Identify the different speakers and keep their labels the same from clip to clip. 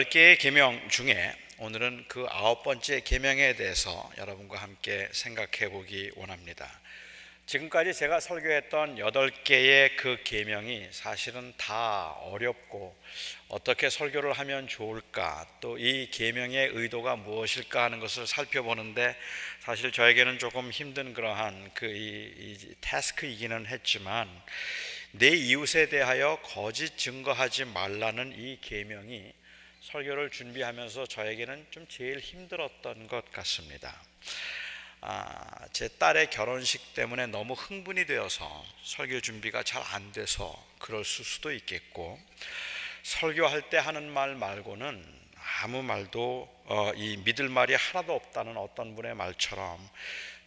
Speaker 1: 10개의 계명 중에 오늘은 그 9번째 계명에 대해서 여러분과 함께 생각해 보기 원합니다. 지금까지 제가 설교했던 8개의 그 계명이 사실은 다 어렵고 어떻게 설교를 하면 좋을까, 또 이 계명의 의도가 무엇일까 하는 것을 살펴보는데 사실 저에게는 조금 힘든 그러한 이 태스크이기는 했지만, 내 이웃에 대하여 거짓 증거하지 말라는 이 계명이 설교를 준비하면서 저에게는 좀 제일 힘들었던 것 같습니다. 제 딸의 결혼식 때문에 너무 흥분이 되어서 설교 준비가 잘 안 돼서 그럴 수도 있겠고, 설교할 때 하는 말 말고는 아무 말도 이 믿을 말이 하나도 없다는 어떤 분의 말처럼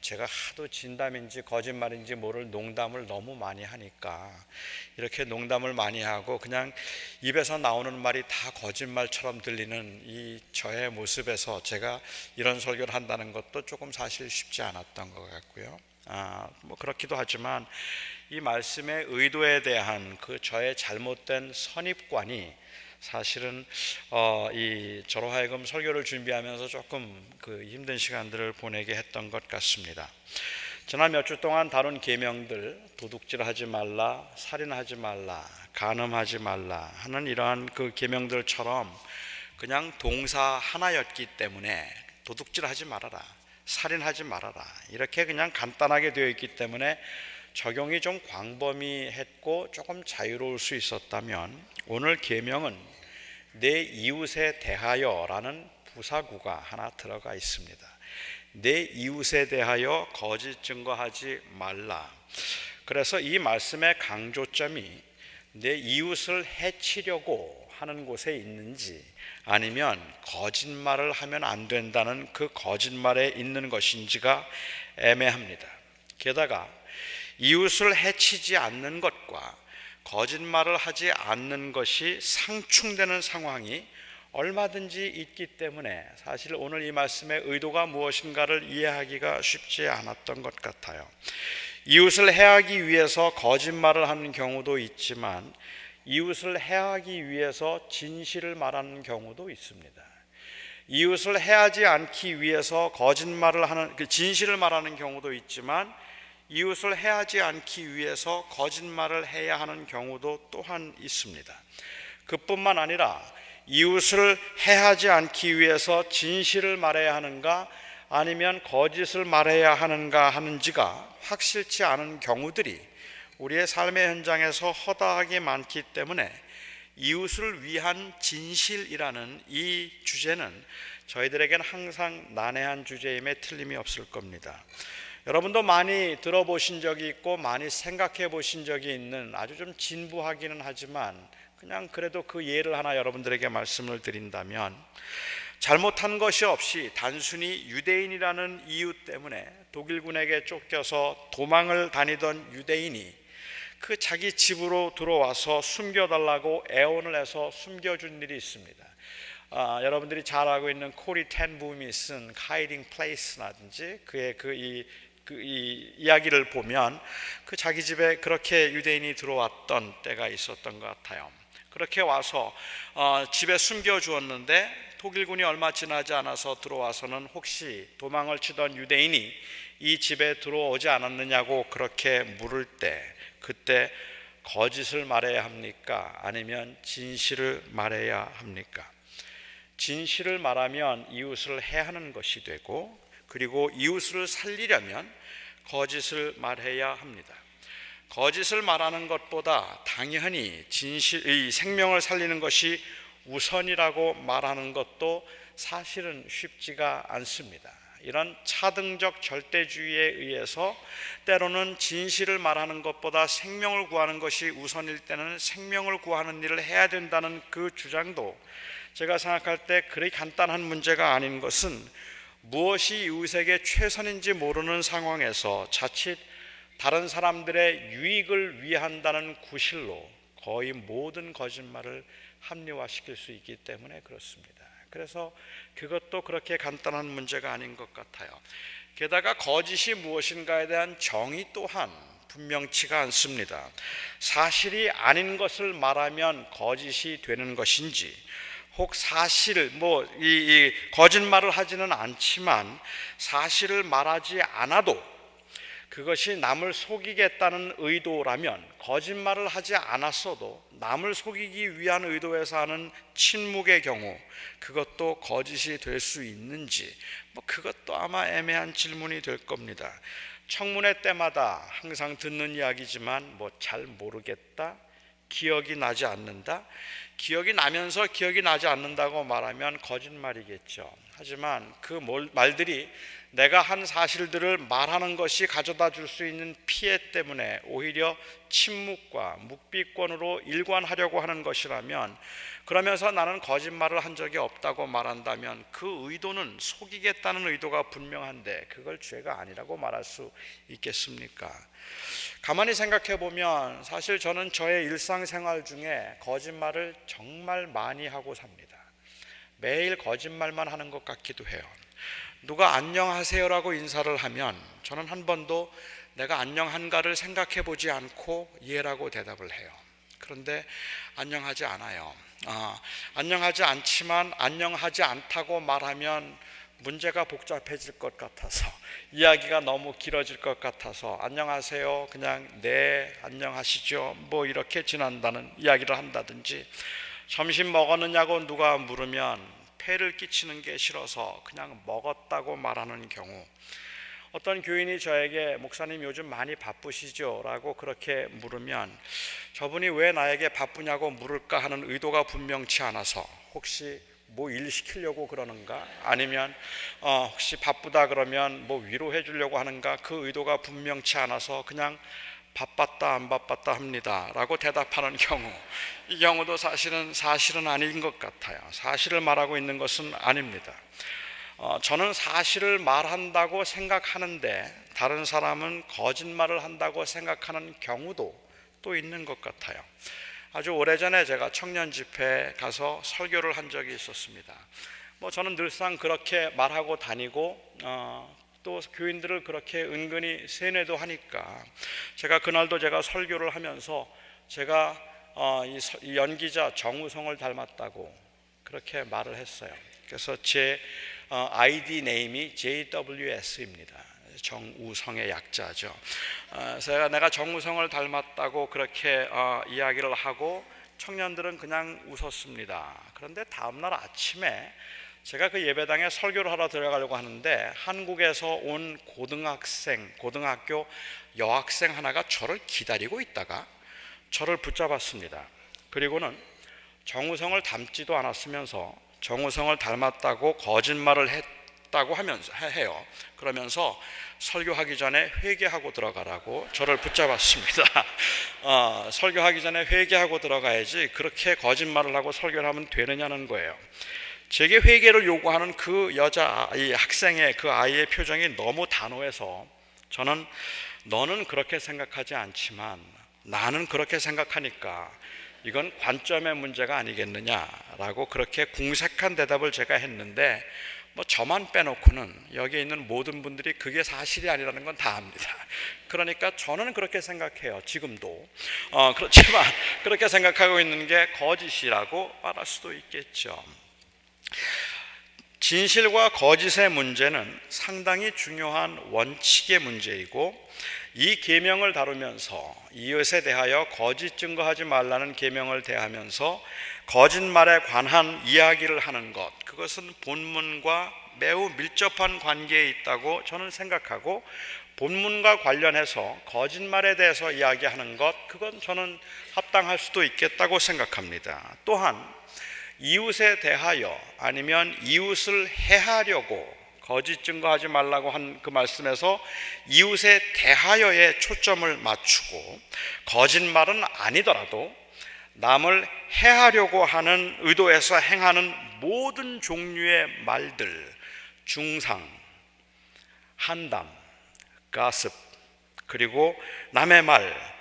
Speaker 1: 제가 하도 진담인지 거짓말인지 모를 농담을 너무 많이 하니까 이렇게 농담을 많이 하고 그냥 입에서 나오는 말이 다 거짓말처럼 들리는 이 저의 모습에서 제가 이런 설교를 한다는 것도 조금 사실 쉽지 않았던 것 같고요. 그렇기도 하지만 이 말씀의 의도에 대한 그 저의 잘못된 선입관이 사실은 저로 하여금 설교를 준비하면서 조금 힘든 시간들을 보내게 했던 것 같습니다. 지난 몇 주 동안 다룬 계명들, 도둑질하지 말라, 살인하지 말라, 간음하지 말라 하는 이러한 그 계명들처럼 그냥 동사 하나였기 때문에 도둑질하지 말아라, 살인하지 말아라 이렇게 그냥 간단하게 되어 있기 때문에 적용이 좀 광범위했고 조금 자유로울 수 있었다면, 오늘 계명은 내 이웃에 대하여 라는 부사구가 하나 들어가 있습니다. 내 이웃에 대하여 거짓 증거하지 말라. 그래서 이 말씀의 강조점이 내 이웃을 해치려고 하는 곳에 있는지, 아니면 거짓말을 하면 안 된다는 그 거짓말에 있는 것인지가 애매합니다. 게다가 이웃을 해치지 않는 것과 거짓말을 하지 않는 것이 상충되는 상황이 얼마든지 있기 때문에 사실 오늘 이 말씀의 의도가 무엇인가를 이해하기가 쉽지 않았던 것 같아요. 이웃을 해하기 위해서 거짓말을 하는 경우도 있지만 이웃을 해하기 위해서 진실을 말하는 경우도 있습니다. 이웃을 해하지 않기 위해서 거짓말을 하는 진실을 말하는 경우도 있지만 이웃을 해하지 않기 위해서 거짓말을 해야 하는 경우도 또한 있습니다. 그뿐만 아니라 이웃을 해하지 않기 위해서 진실을 말해야 하는가 아니면 거짓을 말해야 하는가 하는지가 확실치 않은 경우들이 우리의 삶의 현장에서 허다하게 많기 때문에 이웃을 위한 진실이라는 이 주제는 저희들에게는 항상 난해한 주제임에 틀림이 없을 겁니다. 여러분도 많이 들어보신 적이 있고 많이 생각해 보신 적이 있는, 아주 좀 진부하기는 하지만 그냥 그래도 그 예를 하나 여러분들에게 말씀을 드린다면, 잘못한 것이 없이 단순히 유대인이라는 이유 때문에 독일군에게 쫓겨서 도망을 다니던 유대인이 그 자기 집으로 들어와서 숨겨달라고 애원을 해서 숨겨준 일이 있습니다. 여러분들이 잘 알고 있는 코리 텐 붐이 쓴 Hiding Place라든지 그의 이 이야기를 보면 그 자기 집에 그렇게 유대인이 들어왔던 때가 있었던 것 같아요. 그렇게 와서 집에 숨겨주었는데 독일군이 얼마 지나지 않아서 들어와서는 혹시 도망을 치던 유대인이 이 집에 들어오지 않았느냐고 그렇게 물을 때, 그때 거짓을 말해야 합니까? 아니면 진실을 말해야 합니까? 진실을 말하면 이웃을 해하는 것이 되고, 그리고 이웃을 살리려면 거짓을 말해야 합니다. 거짓을 말하는 것보다 당연히 이 생명을 살리는 것이 우선이라고 말하는 것도 사실은 쉽지가 않습니다. 이런 차등적 절대주의에 의해서 때로는 진실을 말하는 것보다 생명을 구하는 것이 우선일 때는 생명을 구하는 일을 해야 된다는 그 주장도 제가 생각할 때 그리 간단한 문제가 아닌 것은, 무엇이 이웃에게 최선인지 모르는 상황에서 자칫 다른 사람들의 유익을 위한다는 구실로 거의 모든 거짓말을 합리화시킬 수 있기 때문에 그렇습니다. 그래서 그것도 그렇게 간단한 문제가 아닌 것 같아요. 게다가 거짓이 무엇인가에 대한 정의 또한 분명치가 않습니다. 사실이 아닌 것을 말하면 거짓이 되는 것인지, 혹 사실 이 거짓말을 하지는 않지만 사실을 말하지 않아도 그것이 남을 속이겠다는 의도라면, 거짓말을 하지 않았어도 남을 속이기 위한 의도에서 하는 침묵의 경우 그것도 거짓이 될 수 있는지, 그것도 아마 애매한 질문이 될 겁니다. 청문회 때마다 항상 듣는 이야기지만 잘 모르겠다, 기억이 나지 않는다. 기억이 나면서 기억이 나지 않는다고 말하면 거짓말이겠죠. 하지만 그 말들이 내가 한 사실들을 말하는 것이 가져다 줄 수 있는 피해 때문에 오히려 침묵과 묵비권으로 일관하려고 하는 것이라면, 그러면서 나는 거짓말을 한 적이 없다고 말한다면 그 의도는 속이겠다는 의도가 분명한데 그걸 죄가 아니라고 말할 수 있겠습니까? 가만히 생각해 보면 사실 저는 저의 일상생활 중에 거짓말을 정말 많이 하고 삽니다. 매일 거짓말만 하는 것 같기도 해요. 누가 안녕하세요라고 인사를 하면 저는 한 번도 내가 안녕한가를 생각해 보지 않고 예라고 대답을 해요. 그런데 안녕하지 않아요. 안녕하지 않지만 안녕하지 않다고 말하면 문제가 복잡해질 것 같아서, 이야기가 너무 길어질 것 같아서 안녕하세요, 그냥 네 안녕하시죠 이렇게 지난다는 이야기를 한다든지, 점심 먹었느냐고 누가 물으면 폐를 끼치는 게 싫어서 그냥 먹었다고 말하는 경우, 어떤 교인이 저에게 목사님 요즘 많이 바쁘시죠? 라고 그렇게 물으면 저분이 왜 나에게 바쁘냐고 물을까 하는 의도가 분명치 않아서, 혹시 일 시키려고 그러는가? 아니면 혹시 바쁘다 그러면 위로해 주려고 하는가? 그 의도가 분명치 않아서 그냥 바빴다 안 바빴다 합니다 라고 대답하는 경우, 이 경우도 사실은 아닌 것 같아요. 사실을 말하고 있는 것은 아닙니다. 저는 사실을 말한다고 생각하는데 다른 사람은 거짓말을 한다고 생각하는 경우도 또 있는 것 같아요. 아주 오래전에 제가 청년 집회에 가서 설교를 한 적이 있었습니다. 저는 늘상 그렇게 말하고 다니고 또 교인들을 그렇게 은근히 세뇌도 하니까 제가 그날도 설교를 하면서 제가 이 연기자 정우성을 닮았다고 그렇게 말을 했어요. 그래서 제 아이디 네임이 JWS입니다. 정우성의 약자죠. 그래서 내가 정우성을 닮았다고 그렇게 이야기를 하고 청년들은 그냥 웃었습니다. 그런데 다음날 아침에 제가 그 예배당에 설교를 하러 들어가려고 하는데 한국에서 온 고등학교 여학생 하나가 저를 기다리고 있다가 저를 붙잡았습니다. 그리고는 정우성을 닮지도 않았으면서 정우성을 닮았다고 거짓말을 했다고 해요. 그러면서 설교하기 전에 회개하고 들어가라고 저를 붙잡았습니다. 설교하기 전에 회개하고 들어가야지 그렇게 거짓말을 하고 설교를 하면 되느냐는 거예요. 제게 회개를 요구하는 그 이 학생의 그 아이의 표정이 너무 단호해서 저는 너는 그렇게 생각하지 않지만 나는 그렇게 생각하니까 이건 관점의 문제가 아니겠느냐라고 그렇게 궁색한 대답을 제가 했는데 저만 빼놓고는 여기 있는 모든 분들이 그게 사실이 아니라는 건 다 압니다. 그러니까 저는 그렇게 생각해요. 지금도 그렇지만 그렇게 생각하고 있는 게 거짓이라고 말할 수도 있겠죠. 진실과 거짓의 문제는 상당히 중요한 원칙의 문제이고, 이 계명을 다루면서 이웃에 대하여 거짓 증거하지 말라는 계명을 대하면서 거짓말에 관한 이야기를 하는 것, 그것은 본문과 매우 밀접한 관계에 있다고 저는 생각하고, 본문과 관련해서 거짓말에 대해서 이야기하는 것, 그건 저는 합당할 수도 있겠다고 생각합니다. 또한 이웃에 대하여 아니면 이웃을 해하려고 거짓 증거하지 말라고 한 그 말씀에서 이웃에 대하여의 초점을 맞추고, 거짓말은 아니더라도 남을 해하려고 하는 의도에서 행하는 모든 종류의 말들, 중상, 한담, 가습, 그리고 남의 말,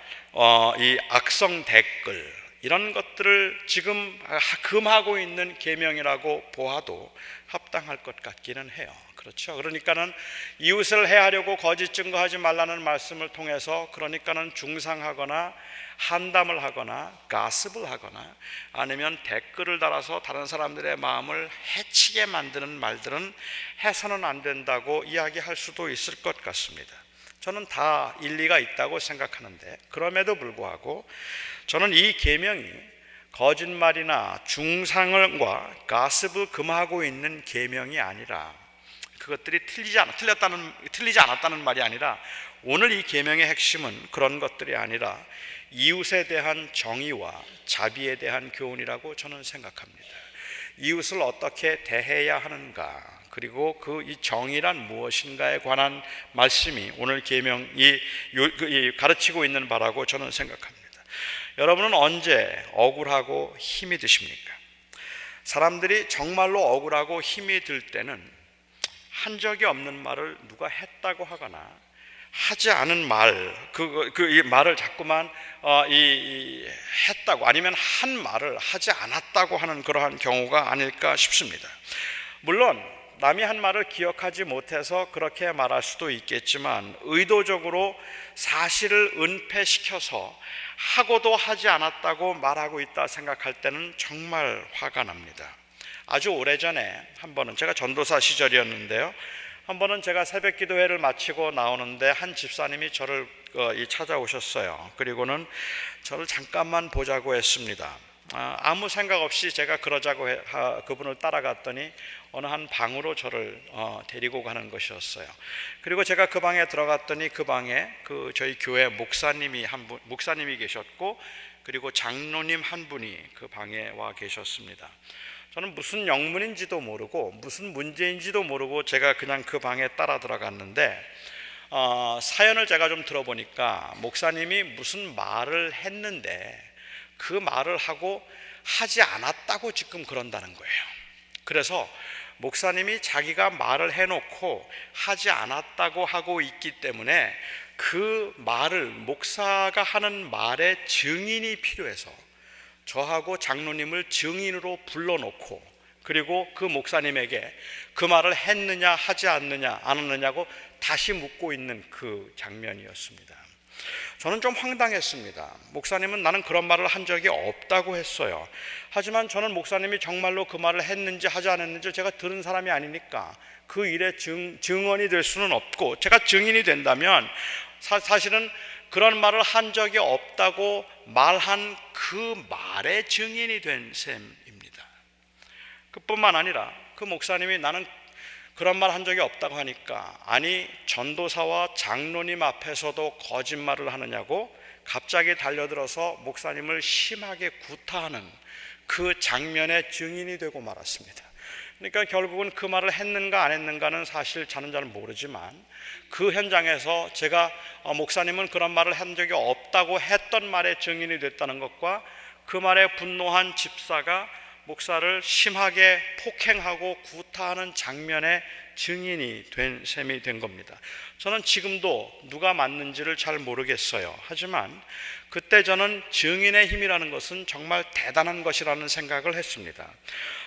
Speaker 1: 이 악성 댓글, 이런 것들을 지금 금하고 있는 계명이라고 보아도 합당할 것 같기는 해요. 그렇죠. 그러니까는 이웃을 해하려고 거짓 증거하지 말라는 말씀을 통해서 그러니까는 중상하거나 한담을 하거나 가십을 하거나 아니면 댓글을 달아서 다른 사람들의 마음을 해치게 만드는 말들은 해서는 안 된다고 이야기할 수도 있을 것 같습니다. 저는 다 일리가 있다고 생각하는데 그럼에도 불구하고 저는 이 계명이 거짓말이나 중상과 가십을 금하고 있는 계명이 아니라 그것들이 틀리지 않았다는 말이 아니라 오늘 이 계명의 핵심은 그런 것들이 아니라 이웃에 대한 정의와 자비에 대한 교훈이라고 저는 생각합니다. 이웃을 어떻게 대해야 하는가, 그리고 이 정의란 무엇인가에 관한 말씀이 오늘 계명이 가르치고 있는 바라고 저는 생각합니다. 여러분은 언제 억울하고 힘이 드십니까? 사람들이 정말로 억울하고 힘이 들 때는 한 적이 없는 말을 누가 했다고 하거나 하지 않은 말, 이 말을 자꾸만 했다고 아니면 한 말을 하지 않았다고 하는 그러한 경우가 아닐까 싶습니다. 물론 남이 한 말을 기억하지 못해서 그렇게 말할 수도 있겠지만 의도적으로 사실을 은폐시켜서 하고도 하지 않았다고 말하고 있다 생각할 때는 정말 화가 납니다. 아주 오래전에 한 번은, 제가 전도사 시절이었는데요, 한 번은 제가 새벽 기도회를 마치고 나오는데 한 집사님이 저를 찾아오셨어요. 그리고는 저를 잠깐만 보자고 했습니다. 아무 생각 없이 제가 그러자고 그분을 따라갔더니 어느 한 방으로 저를 데리고 가는 것이었어요. 그리고 제가 그 방에 들어갔더니 그 방에 저희 교회 목사님이 계셨고, 그리고 장로님 한 분이 그 방에 와 계셨습니다. 저는 무슨 영문인지도 모르고 무슨 문제인지도 모르고 제가 그냥 그 방에 따라 들어갔는데 사연을 제가 좀 들어보니까 목사님이 무슨 말을 했는데 그 말을 하지 않았다고 지금 그런다는 거예요. 그래서 목사님이 자기가 말을 해놓고 하지 않았다고 하고 있기 때문에 그 말을, 목사가 하는 말의 증인이 필요해서 저하고 장로님을 증인으로 불러놓고, 그리고 그 목사님에게 그 말을 했느냐 하지 않았느냐고 다시 묻고 있는 그 장면이었습니다. 저는 좀 황당했습니다. 목사님은 나는 그런 말을 한 적이 없다고 했어요. 하지만 저는 목사님이 정말로 그 말을 했는지 하지 않았는지 제가 들은 사람이 아니니까 그 일의 증언이 될 수는 없고, 제가 증인이 된다면 사실은 그런 말을 한 적이 없다고 말한 그 말의 증인이 된 셈입니다. 그뿐만 아니라 그 목사님이 나는 그런 말 한 적이 없다고 하니까, 아니 전도사와 장로님 앞에서도 거짓말을 하느냐고 갑자기 달려들어서 목사님을 심하게 구타하는 그 장면의 증인이 되고 말았습니다. 그러니까 결국은 그 말을 했는가 안 했는가는 사실 저는 잘 모르지만 그 현장에서 제가 목사님은 그런 말을 한 적이 없다고 했던 말의 증인이 됐다는 것과 그 말에 분노한 집사가 목사를 심하게 폭행하고 구타하는 장면의 증인이 된 셈이 된 겁니다. 저는 지금도 누가 맞는지를 잘 모르겠어요. 하지만 그때 저는 증인의 힘이라는 것은 정말 대단한 것이라는 생각을 했습니다.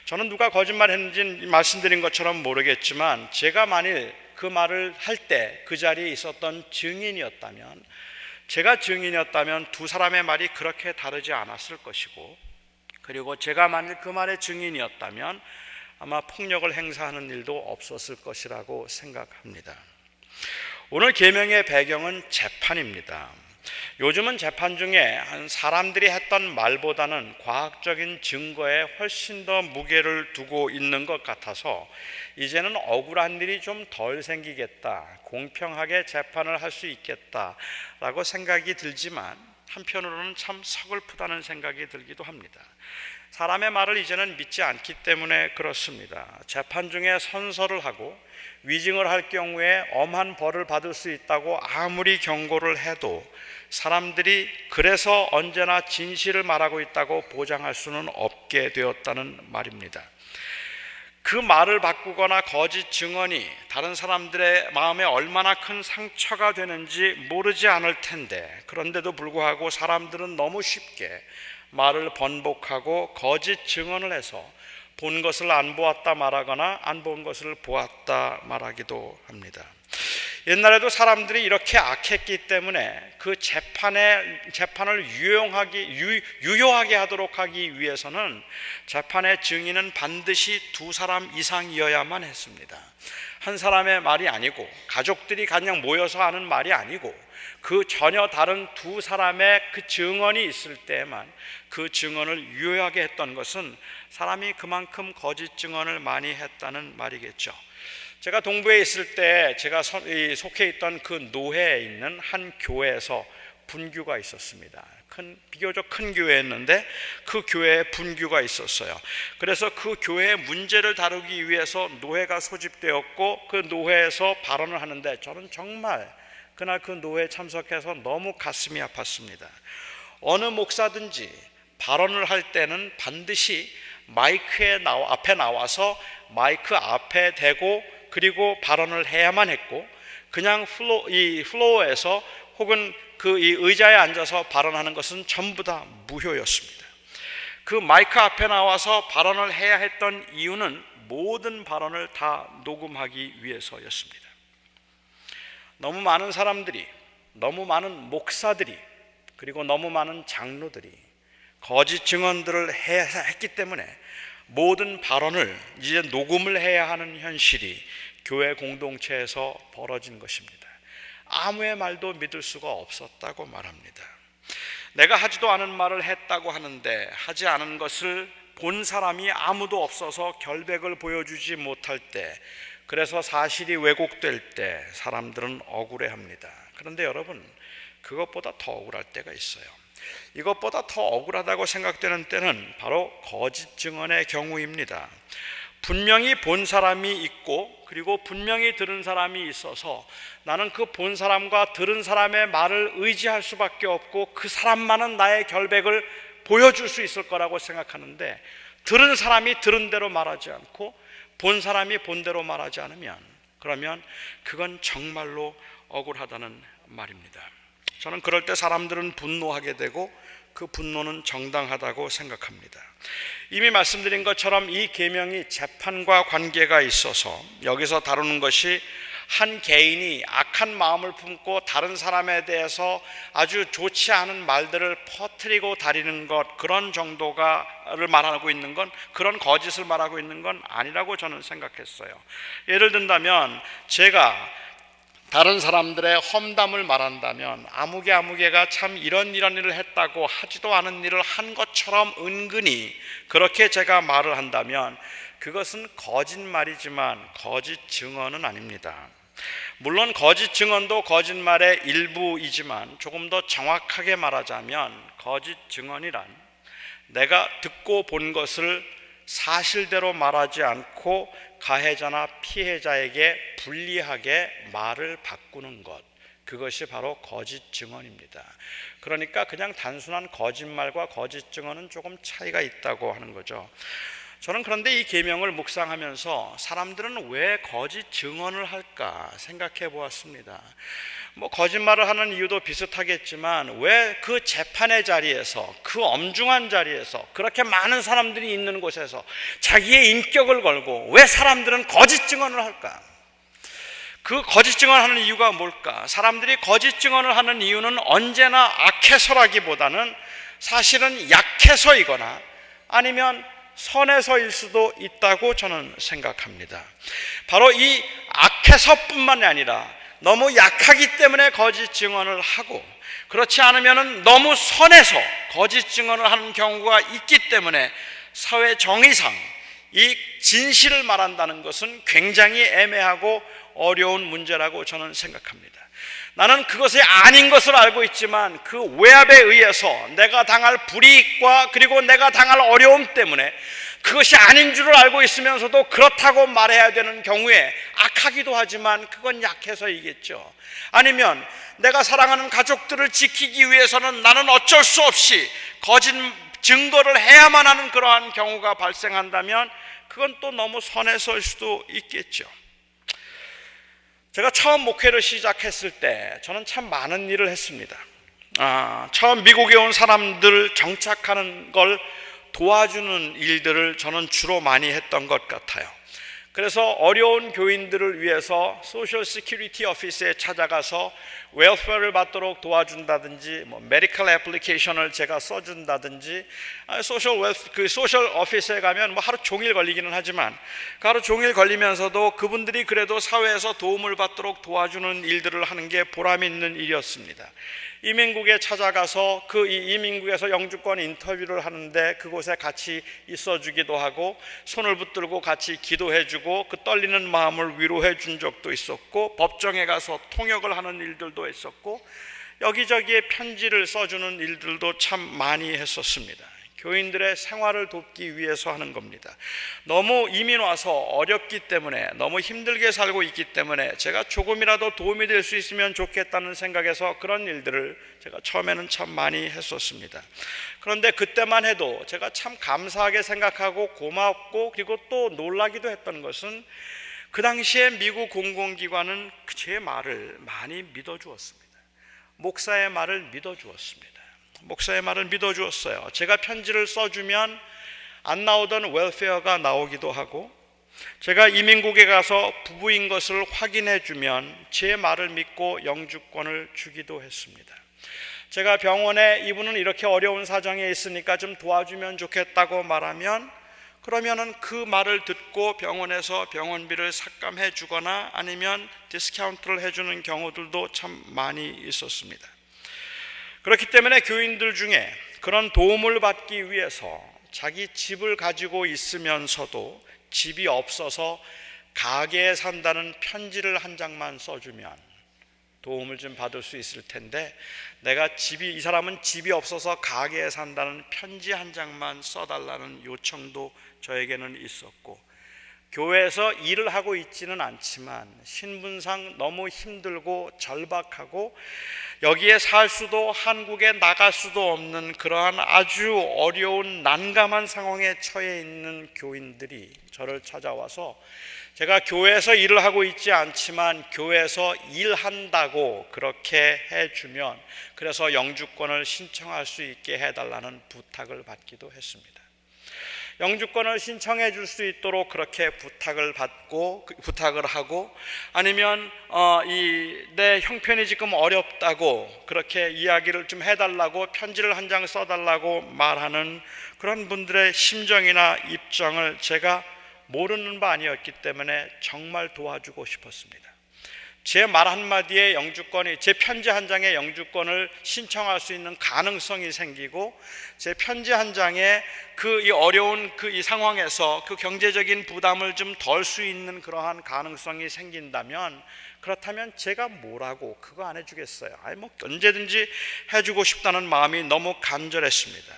Speaker 1: 저는 누가 거짓말했는지 말씀드린 것처럼 모르겠지만 제가 만일 그 말을 할 때 그 자리에 있었던 증인이었다면, 제가 증인이었다면 두 사람의 말이 그렇게 다르지 않았을 것이고, 그리고 제가 만일 그 말의 증인이었다면 아마 폭력을 행사하는 일도 없었을 것이라고 생각합니다. 오늘 계명의 배경은 재판입니다. 요즘은 재판 중에 사람들이 했던 말보다는 과학적인 증거에 훨씬 더 무게를 두고 있는 것 같아서 이제는 억울한 일이 좀 덜 생기겠다, 공평하게 재판을 할 수 있겠다라고 생각이 들지만 한편으로는 참 서글프다는 생각이 들기도 합니다. 사람의 말을 이제는 믿지 않기 때문에 그렇습니다. 재판 중에 선서를 하고 위증을 할 경우에 엄한 벌을 받을 수 있다고 아무리 경고를 해도 사람들이 그래서 언제나 진실을 말하고 있다고 보장할 수는 없게 되었다는 말입니다. 그 말을 바꾸거나 거짓 증언이 다른 사람들의 마음에 얼마나 큰 상처가 되는지 모르지 않을 텐데, 그런데도 불구하고 사람들은 너무 쉽게 말을 번복하고 거짓 증언을 해서 본 것을 안 보았다 말하거나 안 본 것을 보았다 말하기도 합니다. 옛날에도 사람들이 이렇게 악했기 때문에 그 재판을 유효하게 하도록 하기 위해서는 재판의 증인은 반드시 2사람 이상이어야만 했습니다. 한 사람의 말이 아니고 가족들이 그냥 모여서 하는 말이 아니고 그 전혀 다른 2사람의 그 증언이 있을 때에만 그 증언을 유효하게 했던 것은 사람이 그만큼 거짓 증언을 많이 했다는 말이겠죠. 제가 동부에 있을 때 제가 속해 있던 그 노회에 있는 한 교회에서 분규가 있었습니다. 비교적 큰 교회였는데 그 교회에 분규가 있었어요. 그래서 그 교회의 문제를 다루기 위해서 노회가 소집되었고 그 노회에서 발언을 하는데 저는 정말 그날 그 노회에 참석해서 너무 가슴이 아팠습니다. 어느 목사든지 발언을 할 때는 반드시 앞에 나와서 마이크 앞에 대고 그리고 발언을 해야만 했고 그냥 플로어에서 혹은 이 의자에 앉아서 발언하는 것은 전부 다 무효였습니다. 그 마이크 앞에 나와서 발언을 해야 했던 이유는 모든 발언을 다 녹음하기 위해서였습니다. 너무 많은 사람들이, 너무 많은 목사들이, 그리고 너무 많은 장로들이 거짓 증언들을 했기 때문에 모든 발언을 이제 녹음을 해야 하는 현실이 교회 공동체에서 벌어진 것입니다. 아무의 말도 믿을 수가 없었다고 말합니다. 내가 하지도 않은 말을 했다고 하는데 하지 않은 것을 본 사람이 아무도 없어서 결백을 보여주지 못할 때, 그래서 사실이 왜곡될 때 사람들은 억울해합니다. 그런데 여러분, 그것보다 더 억울할 때가 있어요. 이것보다 더 억울하다고 생각되는 때는 바로 거짓 증언의 경우입니다. 분명히 본 사람이 있고 그리고 분명히 들은 사람이 있어서 나는 그 본 사람과 들은 사람의 말을 의지할 수밖에 없고 그 사람만은 나의 결백을 보여줄 수 있을 거라고 생각하는데, 들은 사람이 들은 대로 말하지 않고 본 사람이 본 대로 말하지 않으면 그러면 그건 정말로 억울하다는 말입니다. 저는 그럴 때 사람들은 분노하게 되고 그 분노는 정당하다고 생각합니다. 이미 말씀드린 것처럼 이 계명이 재판과 관계가 있어서 여기서 다루는 것이 한 개인이 악한 마음을 품고 다른 사람에 대해서 아주 좋지 않은 말들을 퍼뜨리고 다니는 것, 그런 정도가를 말하고 있는 건, 그런 거짓을 말하고 있는 건 아니라고 저는 생각했어요. 예를 든다면 제가 다른 사람들의 험담을 말한다면 아무개가 참 이런 일을 했다고 하지도 않은 일을 한 것처럼 은근히 그렇게 제가 말을 한다면 그것은 거짓말이지만 거짓 증언은 아닙니다. 물론 거짓 증언도 거짓말의 일부이지만 조금 더 정확하게 말하자면 거짓 증언이란 내가 듣고 본 것을 사실대로 말하지 않고 가해자나 피해자에게 불리하게 말을 바꾸는 것, 그것이 바로 거짓 증언입니다. 그러니까 그냥 단순한 거짓말과 거짓 증언은 조금 차이가 있다고 하는 거죠. 저는 그런데 이 계명을 묵상하면서 사람들은 왜 거짓 증언을 할까 생각해 보았습니다. 거짓말을 하는 이유도 비슷하겠지만 왜 그 재판의 자리에서, 그 엄중한 자리에서, 그렇게 많은 사람들이 있는 곳에서 자기의 인격을 걸고 왜 사람들은 거짓 증언을 할까? 그 거짓 증언하는 이유가 뭘까? 사람들이 거짓 증언을 하는 이유는 언제나 악해서라기보다는 사실은 약해서이거나 아니면 선해서일 수도 있다고 저는 생각합니다. 바로 이 악해서뿐만이 아니라 너무 약하기 때문에 거짓 증언을 하고, 그렇지 않으면 너무 선해서 거짓 증언을 하는 경우가 있기 때문에 사회 정의상 이 진실을 말한다는 것은 굉장히 애매하고 어려운 문제라고 저는 생각합니다. 나는 그것이 아닌 것을 알고 있지만 그 외압에 의해서 내가 당할 불이익과 그리고 내가 당할 어려움 때문에 그것이 아닌 줄을 알고 있으면서도 그렇다고 말해야 되는 경우에 악하기도 하지만 그건 약해서이겠죠. 아니면 내가 사랑하는 가족들을 지키기 위해서는 나는 어쩔 수 없이 거짓 증거를 해야만 하는 그러한 경우가 발생한다면 그건 또 너무 선해서일 수도 있겠죠. 제가 처음 목회를 시작했을 때 저는 참 많은 일을 했습니다. 처음 미국에 온 사람들 정착하는 걸 도와주는 일들을 저는 주로 많이 했던 것 같아요. 그래서 어려운 교인들을 위해서 소셜 시큐리티 오피스에 찾아가서 웰페어를 받도록 도와준다든지, 메디컬 애플리케이션을 제가 써준다든지, 소셜 오피스에 가면 하루 종일 걸리기는 하지만 그 하루 종일 걸리면서도 그분들이 그래도 사회에서 도움을 받도록 도와주는 일들을 하는 게 보람 있는 일이었습니다. 이민국에 찾아가서 그 이민국에서 영주권 인터뷰를 하는데 그곳에 같이 있어주기도 하고 손을 붙들고 같이 기도해주고 그 떨리는 마음을 위로해 준 적도 있었고, 법정에 가서 통역을 하는 일들도 있었고, 여기저기에 편지를 써주는 일들도 참 많이 했었습니다. 교인들의 생활을 돕기 위해서 하는 겁니다. 너무 이민 와서 어렵기 때문에, 너무 힘들게 살고 있기 때문에 제가 조금이라도 도움이 될 수 있으면 좋겠다는 생각에서 그런 일들을 제가 처음에는 참 많이 했었습니다. 그런데 그때만 해도 제가 참 감사하게 생각하고 고맙고, 그리고 또 놀라기도 했던 것은 그 당시에 미국 공공기관은 제 말을 많이 믿어주었습니다. 목사의 말을 믿어주었습니다. 목사의 말을 믿어주었어요. 제가 편지를 써주면 안 나오던 웰페어가 나오기도 하고, 제가 이민국에 가서 부부인 것을 확인해 주면 제 말을 믿고 영주권을 주기도 했습니다. 제가 병원에 이분은 이렇게 어려운 사정에 있으니까 좀 도와주면 좋겠다고 말하면, 그러면은 그 말을 듣고 병원에서 병원비를 삭감해 주거나 아니면 디스카운트를 해주는 경우들도 참 많이 있었습니다. 그렇기 때문에 교인들 중에 그런 도움을 받기 위해서 자기 집을 가지고 있으면서도 집이 없어서 가게에 산다는 편지를 한 장만 써주면 도움을 좀 받을 수 있을 텐데, 이 사람은 집이 없어서 가게에 산다는 편지 한 장만 써달라는 요청도 저에게는 있었고, 교회에서 일을 하고 있지는 않지만 신분상 너무 힘들고 절박하고 여기에 살 수도 한국에 나갈 수도 없는 그러한 아주 어려운 난감한 상황에 처해 있는 교인들이 저를 찾아와서, 제가 교회에서 일을 하고 있지 않지만 교회에서 일한다고 그렇게 해주면 그래서 영주권을 신청할 수 있게 해달라는 부탁을 받기도 했습니다. 영주권을 신청해 줄 수 있도록 그렇게 부탁을 하고, 아니면 내 형편이 지금 어렵다고 그렇게 이야기를 좀 해달라고 편지를 한 장 써달라고 말하는 그런 분들의 심정이나 입장을 제가 모르는 바 아니었기 때문에 정말 도와주고 싶었습니다. 제 말 한마디에 제 편지 한 장에 영주권을 신청할 수 있는 가능성이 생기고, 제 편지 한 장에 이 어려운 이 상황에서 그 경제적인 부담을 좀 덜 수 있는 그러한 가능성이 생긴다면, 그렇다면 제가 뭐라고 그거 안 해주겠어요. 언제든지 해주고 싶다는 마음이 너무 간절했습니다.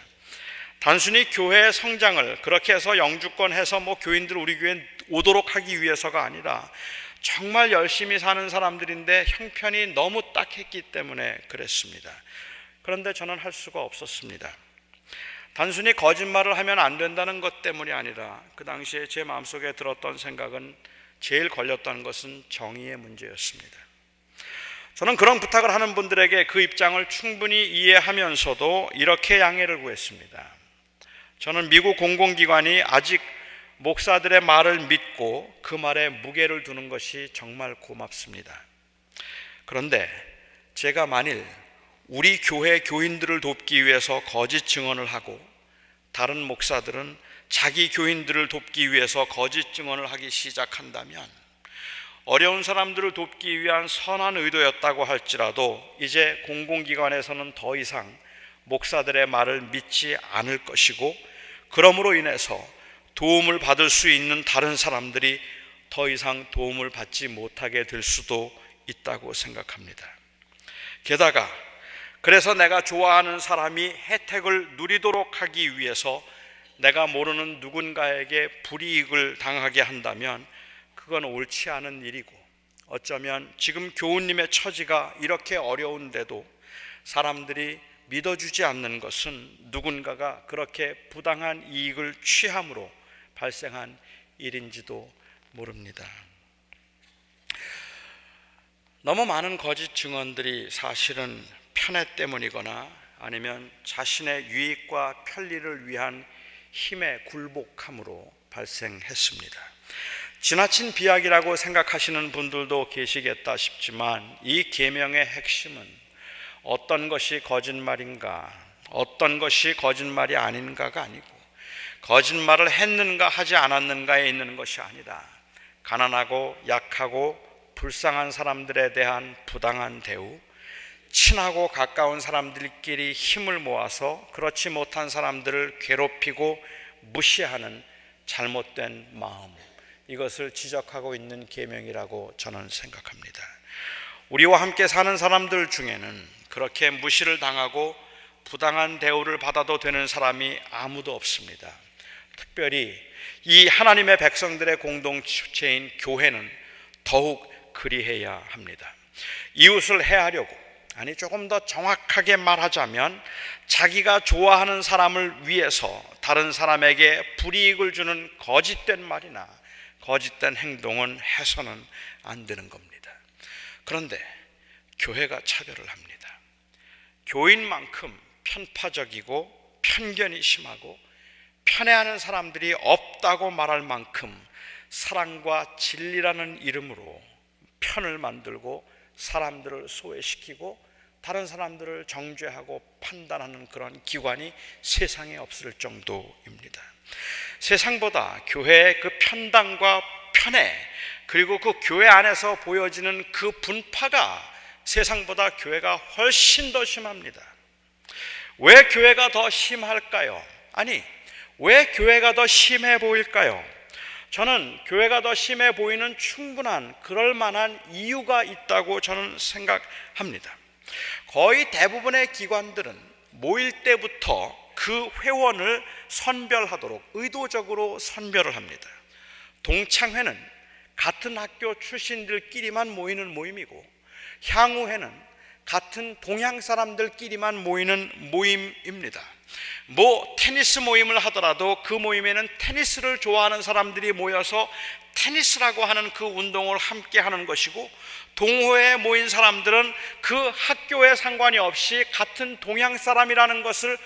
Speaker 1: 단순히 교회의 성장을 그렇게 해서 영주권 해서 교인들 우리 교회에 오도록 하기 위해서가 아니라, 정말 열심히 사는 사람들인데 형편이 너무 딱했기 때문에 그랬습니다. 그런데 저는 할 수가 없었습니다. 단순히 거짓말을 하면 안 된다는 것 때문이 아니라, 그 당시에 제 마음속에 들었던 생각은, 제일 걸렸던 것은 정의의 문제였습니다. 저는 그런 부탁을 하는 분들에게 그 입장을 충분히 이해하면서도 이렇게 양해를 구했습니다. 저는 미국 공공기관이 아직 목사들의 말을 믿고 그 말에 무게를 두는 것이 정말 고맙습니다. 그런데 제가 만일 우리 교회 교인들을 돕기 위해서 거짓 증언을 하고, 다른 목사들은 자기 교인들을 돕기 위해서 거짓 증언을 하기 시작한다면, 어려운 사람들을 돕기 위한 선한 의도였다고 할지라도 이제 공공기관에서는 더 이상 목사들의 말을 믿지 않을 것이고, 그러므로 인해서 도움을 받을 수 있는 다른 사람들이 더 이상 도움을 받지 못하게 될 수도 있다고 생각합니다. 게다가 그래서 내가 좋아하는 사람이 혜택을 누리도록 하기 위해서 내가 모르는 누군가에게 불이익을 당하게 한다면 그건 옳지 않은 일이고, 어쩌면 지금 교우님의 처지가 이렇게 어려운데도 사람들이 믿어주지 않는 것은 누군가가 그렇게 부당한 이익을 취함으로 발생한 일인지도 모릅니다. 너무 많은 거짓 증언들이 사실은 편애 때문이거나 아니면 자신의 유익과 편리를 위한 힘의 굴복함으로 발생했습니다. 지나친 비약이라고 생각하시는 분들도 계시겠다 싶지만 이 계명의 핵심은 어떤 것이 거짓말인가, 어떤 것이 거짓말이 아닌가가 아니고 거짓말을 했는가 하지 않았는가에 있는 것이 아니라 가난하고 약하고 불쌍한 사람들에 대한 부당한 대우, 친하고 가까운 사람들끼리 힘을 모아서 그렇지 못한 사람들을 괴롭히고 무시하는 잘못된 마음, 이것을 지적하고 있는 계명이라고 저는 생각합니다. 우리와 함께 사는 사람들 중에는 그렇게 무시를 당하고 부당한 대우를 받아도 되는 사람이 아무도 없습니다. 특별히 이 하나님의 백성들의 공동체인 교회는 더욱 그리해야 합니다. 이웃을 해하려고, 아니 조금 더 정확하게 말하자면 자기가 좋아하는 사람을 위해서 다른 사람에게 불이익을 주는 거짓된 말이나 거짓된 행동은 해서는 안 되는 겁니다. 그런데 교회가 차별을 합니다. 교인만큼 편파적이고 편견이 심하고 편애하는 사람들이 없다고 말할 만큼 사랑과 진리라는 이름으로 편을 만들고 사람들을 소외시키고 다른 사람들을 정죄하고 판단하는 그런 기관이 세상에 없을 정도입니다. 세상보다 교회의 그 편당과 편애, 그리고 그 교회 안에서 보여지는 그 분파가 세상보다 교회가 훨씬 더 심합니다. 왜 교회가 더 심할까요? 아니, 왜 교회가 더 심해 보일까요? 저는 교회가 더 심해 보이는 충분한 그럴 만한 이유가 있다고 저는 생각합니다. 거의 대부분의 기관들은 모일 때부터 그 회원을 선별하도록 의도적으로 선별을 합니다. 동창회는 같은 학교 출신들끼리만 모이는 모임이고, 향후회는 같은 동양 사람들끼리만 모이는 모임입니다. 테니스 모임을 하더라도 그 모임에는 테니스를 좋아하는 사람들이 모여서 테니스라고 하는 그 운동을 함께 하는 것이고, 동호회에 모인 사람들은 그 학교에 상관이 없이 같은 동양 사람이라는 것을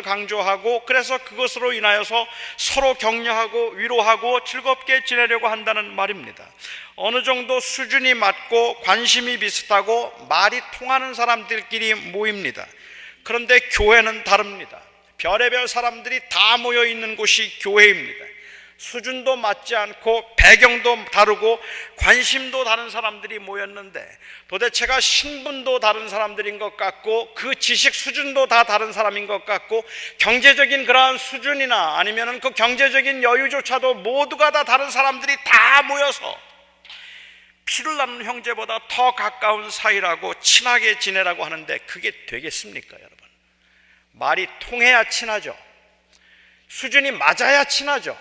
Speaker 1: 강조하고, 그래서 그것으로 인하여서 서로 격려하고 위로하고 즐겁게 지내려고 한다는 말입니다. 어느 정도 수준이 맞고 관심이 비슷하고 말이 통하는 사람들끼리 모입니다. 그런데 교회는 다릅니다. 별의별 사람들이 다 모여 있는 곳이 교회입니다. 수준도 맞지 않고 배경도 다르고 관심도 다른 사람들이 모였는데, 도대체가 신분도 다른 사람들인 것 같고 그 지식 수준도 다 다른 사람인 것 같고 경제적인 그러한 수준이나 아니면 그 경제적인 여유조차도 모두가 다 다른 사람들이 다 모여서 피를 나눈 형제보다 더 가까운 사이라고 친하게 지내라고 하는데 그게 되겠습니까, 여러분? 말이 통해야 친하죠. 수준이 맞아야 친하죠.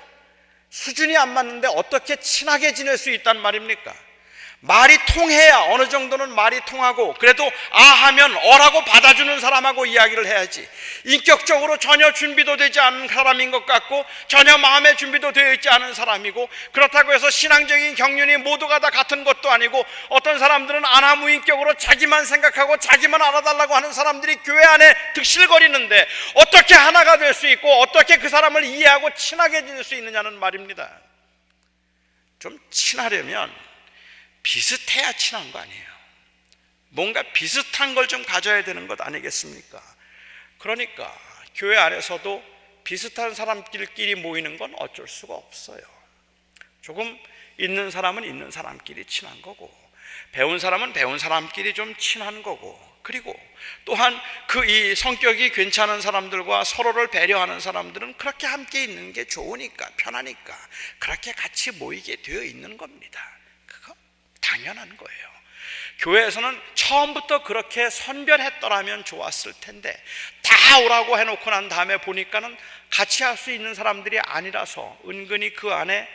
Speaker 1: 수준이 안 맞는데 어떻게 친하게 지낼 수 있단 말입니까? 말이 통해야, 어느 정도는 말이 통하고 그래도 아 하면 어라고 받아주는 사람하고 이야기를 해야지, 인격적으로 전혀 준비도 되지 않은 사람인 것 같고 전혀 마음의 준비도 되어 있지 않은 사람이고, 그렇다고 해서 신앙적인 경륜이 모두가 다 같은 것도 아니고, 어떤 사람들은 아나무인격으로 자기만 생각하고 자기만 알아달라고 하는 사람들이 교회 안에 득실거리는데 어떻게 하나가 될 수 있고 어떻게 그 사람을 이해하고 친하게 지낼 수 있느냐는 말입니다. 좀 친하려면 비슷해야 친한 거 아니에요. 뭔가 비슷한 걸 좀 가져야 되는 것 아니겠습니까? 그러니까 교회 안에서도 비슷한 사람들끼리 모이는 건 어쩔 수가 없어요. 조금 있는 사람은 있는 사람끼리 친한 거고, 배운 사람은 배운 사람끼리 좀 친한 거고, 그리고 또한 그 이 성격이 괜찮은 사람들과 서로를 배려하는 사람들은 그렇게 함께 있는 게 좋으니까, 편하니까 그렇게 같이 모이게 되어 있는 겁니다. 그거 당연한 거예요. 교회에서는 처음부터 그렇게 선별했더라면 좋았을 텐데 다 오라고 해놓고 난 다음에 보니까는 같이 할 수 있는 사람들이 아니라서 은근히 그 안에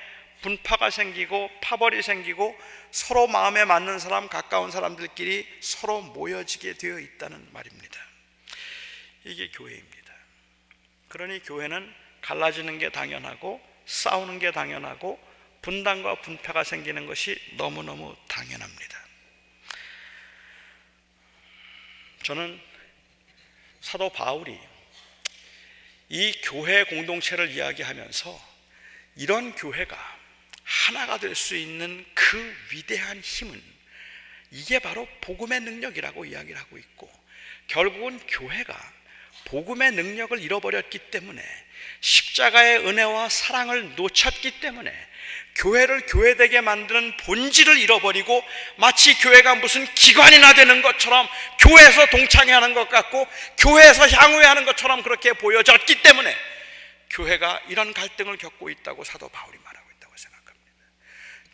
Speaker 1: 분파가 생기고 파벌이 생기고 서로 마음에 맞는 사람, 가까운 사람들끼리 서로 모여지게 되어 있다는 말입니다. 이게 교회입니다. 그러니 교회는 갈라지는 게 당연하고 싸우는 게 당연하고 분단과 분파가 생기는 것이 너무너무 당연합니다. 저는 사도 바울이 이 교회 공동체를 이야기하면서 이런 교회가 하나가 될 수 있는 그 위대한 힘은 이게 바로 복음의 능력이라고 이야기를 하고 있고, 결국은 교회가 복음의 능력을 잃어버렸기 때문에, 십자가의 은혜와 사랑을 놓쳤기 때문에 교회를 교회되게 만드는 본질을 잃어버리고, 마치 교회가 무슨 기관이나 되는 것처럼, 교회에서 동창회 하는 것 같고 교회에서 향후회하는 것처럼 그렇게 보여졌기 때문에 교회가 이런 갈등을 겪고 있다고 사도 바울이 말하고 있다고 생각합니다.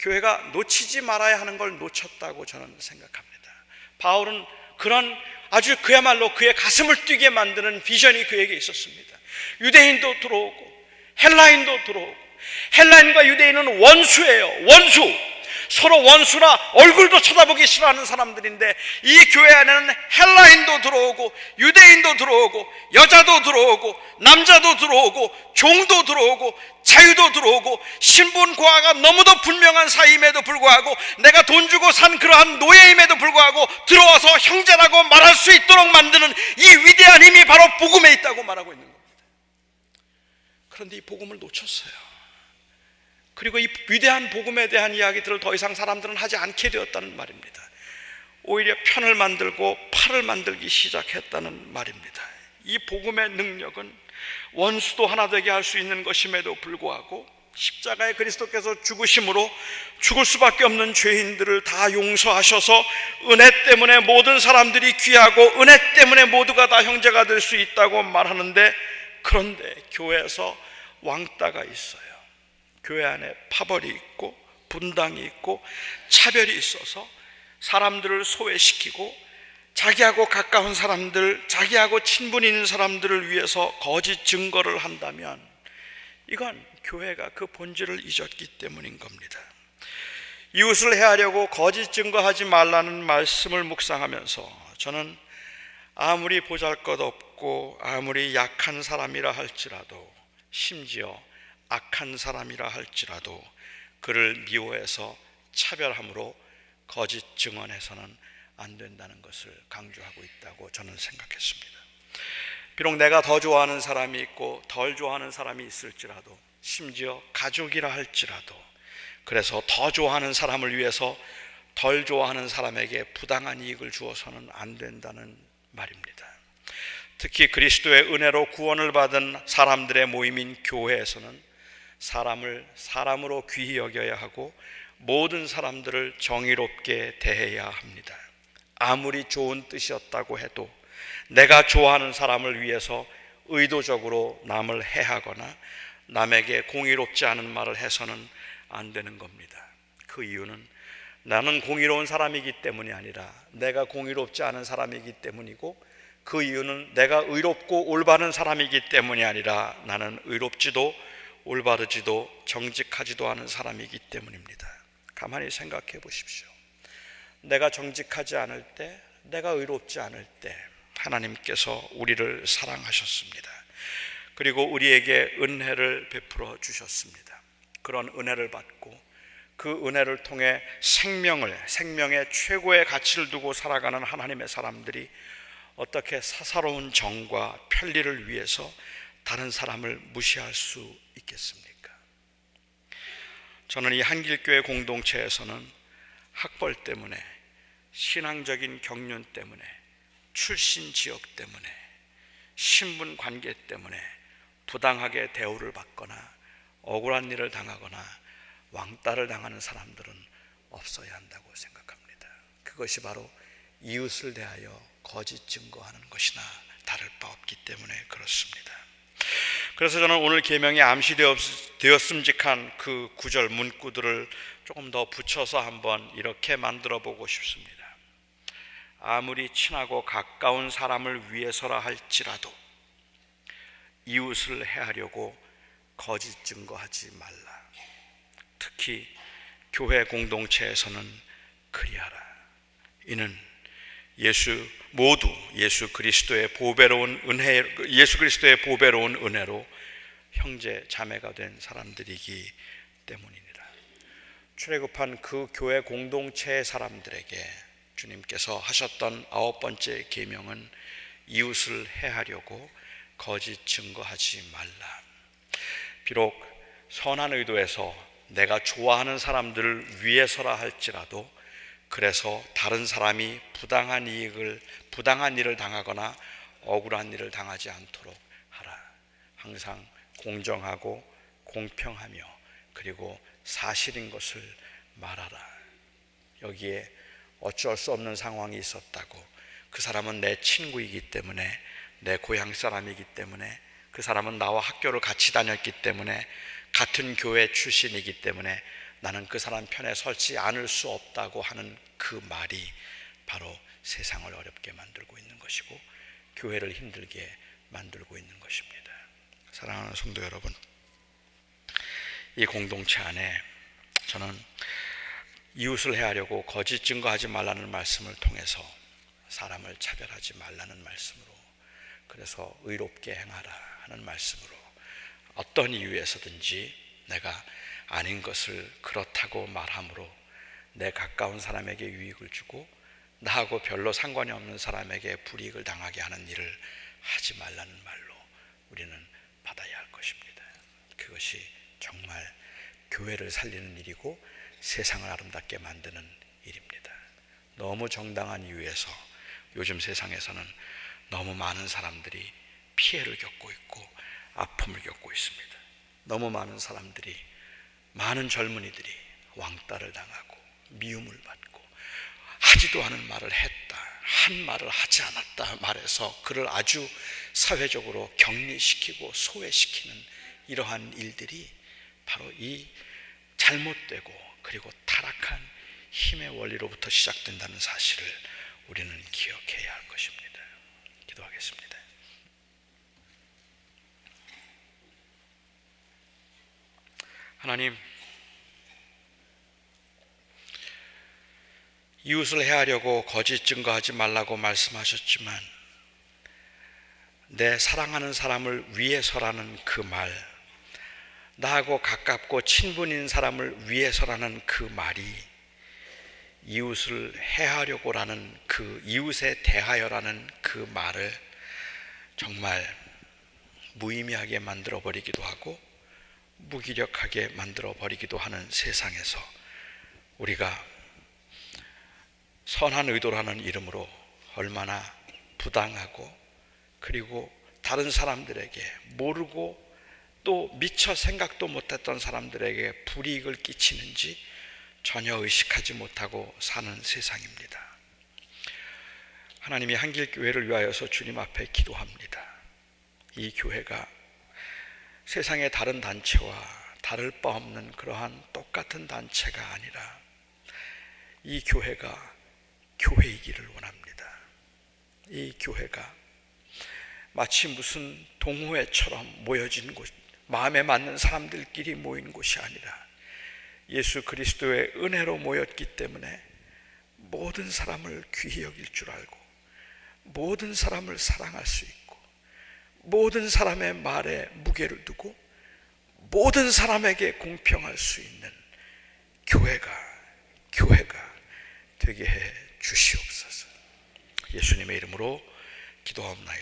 Speaker 1: 교회가 놓치지 말아야 하는 걸 놓쳤다고 저는 생각합니다. 바울은 그런 아주 그야말로 그의 가슴을 뛰게 만드는 비전이 그에게 있었습니다. 유대인도 들어오고 헬라인도 들어오고, 헬라인과 유대인은 원수예요. 원수. 서로 원수나 얼굴도 쳐다보기 싫어하는 사람들인데, 이 교회 안에는 헬라인도 들어오고 유대인도 들어오고 여자도 들어오고 남자도 들어오고 종도 들어오고 자유도 들어오고, 신분 고하가 너무도 분명한 사이임에도 불구하고, 내가 돈 주고 산 그러한 노예임에도 불구하고 들어와서 형제라고 말할 수 있도록 만드는 이 위대한 힘이 바로 복음에 있다고 말하고 있는 겁니다. 그런데 이 복음을 놓쳤어요. 그리고 이 위대한 복음에 대한 이야기들을 더 이상 사람들은 하지 않게 되었다는 말입니다. 오히려 편을 만들고 팔을 만들기 시작했다는 말입니다. 이 복음의 능력은 원수도 하나 되게 할 수 있는 것임에도 불구하고, 십자가의 그리스도께서 죽으심으로 죽을 수밖에 없는 죄인들을 다 용서하셔서 은혜 때문에 모든 사람들이 귀하고 은혜 때문에 모두가 다 형제가 될 수 있다고 말하는데, 그런데 교회에서 왕따가 있어요. 교회 안에 파벌이 있고 분당이 있고 차별이 있어서 사람들을 소외시키고, 자기하고 가까운 사람들, 자기하고 친분이 있는 사람들을 위해서 거짓 증거를 한다면, 이건 교회가 그 본질을 잊었기 때문인 겁니다. 이웃을 해하려고 거짓 증거하지 말라는 말씀을 묵상하면서 저는 아무리 보잘것없고 아무리 약한 사람이라 할지라도, 심지어 악한 사람이라 할지라도 그를 미워해서 차별함으로 거짓 증언해서는 안 된다는 것을 강조하고 있다고 저는 생각했습니다. 비록 내가 더 좋아하는 사람이 있고 덜 좋아하는 사람이 있을지라도, 심지어 가족이라 할지라도, 그래서 더 좋아하는 사람을 위해서 덜 좋아하는 사람에게 부당한 이익을 주어서는 안 된다는 말입니다. 특히 그리스도의 은혜로 구원을 받은 사람들의 모임인 교회에서는 사람을 사람으로 귀히 여겨야 하고 모든 사람들을 정의롭게 대해야 합니다. 아무리 좋은 뜻이었다고 해도 내가 좋아하는 사람을 위해서 의도적으로 남을 해하거나 남에게 공의롭지 않은 말을 해서는 안 되는 겁니다. 그 이유는 나는 공의로운 사람이기 때문이 아니라 내가 공의롭지 않은 사람이기 때문이고, 그 이유는 내가 의롭고 올바른 사람이기 때문이 아니라 나는 의롭지도 올바르지도 정직하지도 않은 사람이기 때문입니다. 가만히 생각해 보십시오. 내가 정직하지 않을 때, 내가 의롭지 않을 때 하나님께서 우리를 사랑하셨습니다. 그리고 우리에게 은혜를 베풀어 주셨습니다. 그런 은혜를 받고 그 은혜를 통해 생명의 최고의 가치를 두고 살아가는 하나님의 사람들이 어떻게 사사로운 정과 편리를 위해서 다른 사람을 무시할 수 있겠습니까? 저는 이 한길교회 공동체에서는 학벌 때문에, 신앙적인 경륜 때문에, 출신 지역 때문에, 신분 관계 때문에 부당하게 대우를 받거나 억울한 일을 당하거나 왕따를 당하는 사람들은 없어야 한다고 생각합니다. 그것이 바로 이웃을 대하여 거짓 증거하는 것이나 다를 바 없기 때문에 그렇습니다. 그래서 저는 오늘 계명에 암시되었음직한 그 구절 문구들을 조금 더 붙여서 한번 이렇게 만들어 보고 싶습니다. 아무리 친하고 가까운 사람을 위해서라 할지라도 이웃을 해하려고 거짓 증거하지 말라. 특히 교회 공동체에서는 그리하라. 이는 예수 그리스도의 보배로운 은혜로 형제 자매가 된 사람들이기 때문이니라. 출애굽한 그 교회 공동체의 사람들에게 주님께서 하셨던 9번째 계명은 이웃을 해하려고 거짓 증거하지 말라. 비록 선한 의도에서 내가 좋아하는 사람들을 위해서라 할지라도 그래서 다른 사람이 부당한 일을 당하거나 억울한 일을 당하지 않도록 하라. 항상 공정하고 공평하며 그리고 사실인 것을 말하라. 여기에 어쩔 수 없는 상황이 있었다고, 그 사람은 내 친구이기 때문에, 내 고향 사람이기 때문에, 그 사람은 나와 학교를 같이 다녔기 때문에, 같은 교회 출신이기 때문에 나는 그 사람 편에 서지 않을 수 없다고 하는 그 말이 바로 세상을 어렵게 만들고 있는 것이고 교회를 힘들게 만들고 있는 것입니다. 사랑하는 성도 여러분, 이 공동체 안에 저는 이웃을 해하려고 거짓 증거하지 말라는 말씀을 통해서 사람을 차별하지 말라는 말씀으로, 그래서 의롭게 행하라 하는 말씀으로 어떤 이유에서든지 내가 아닌 것을 그렇다고 말함으로 내 가까운 사람에게 유익을 주고 나하고 별로 상관이 없는 사람에게 불이익을 당하게 하는 일을 하지 말라는 말로 우리는 받아야 할 것입니다. 그것이 정말 교회를 살리는 일이고 세상을 아름답게 만드는 일입니다. 너무 정당한 이유에서 요즘 세상에서는 너무 많은 사람들이 피해를 겪고 있고 아픔을 겪고 있습니다. 너무 많은 사람들이, 많은 젊은이들이 왕따를 당하고 미움을 받고 하지도 않은 말을 했다, 한 말을 하지 않았다 말해서 그를 아주 사회적으로 격리시키고 소외시키는 이러한 일들이 바로 이 잘못되고 그리고 타락한 힘의 원리로부터 시작된다는 사실을 우리는 기억해야 할 것입니다. 기도하겠습니다. 하나님, 이웃을 해하려고 거짓 증거하지 말라고 말씀하셨지만 내 사랑하는 사람을 위해서라는 그 말, 나하고 가깝고 친분인 사람을 위해서라는 그 말이 이웃을 해하려고라는 그 이웃에 대하여라는 그 말을 정말 무의미하게 만들어버리기도 하고 무기력하게 만들어버리기도 하는 세상에서 우리가 선한 의도라는 이름으로 얼마나 부당하고 그리고 다른 사람들에게 모르고 또 미처 생각도 못했던 사람들에게 불이익을 끼치는지 전혀 의식하지 못하고 사는 세상입니다. 하나님이 한길교회를 위하여서 주님 앞에 기도합니다. 이 교회가 세상의 다른 단체와 다를 바 없는 그러한 똑같은 단체가 아니라 이 교회가 교회이기를 원합니다. 이 교회가 마치 무슨 동호회처럼 모여진 곳, 마음에 맞는 사람들끼리 모인 곳이 아니라 예수 그리스도의 은혜로 모였기 때문에 모든 사람을 귀히 여길 줄 알고 모든 사람을 사랑할 수 있고 모든 사람의 말에 무게를 두고 모든 사람에게 공평할 수 있는 교회가 되게 해 주시옵소서. 예수님의 이름으로 기도하옵나이다.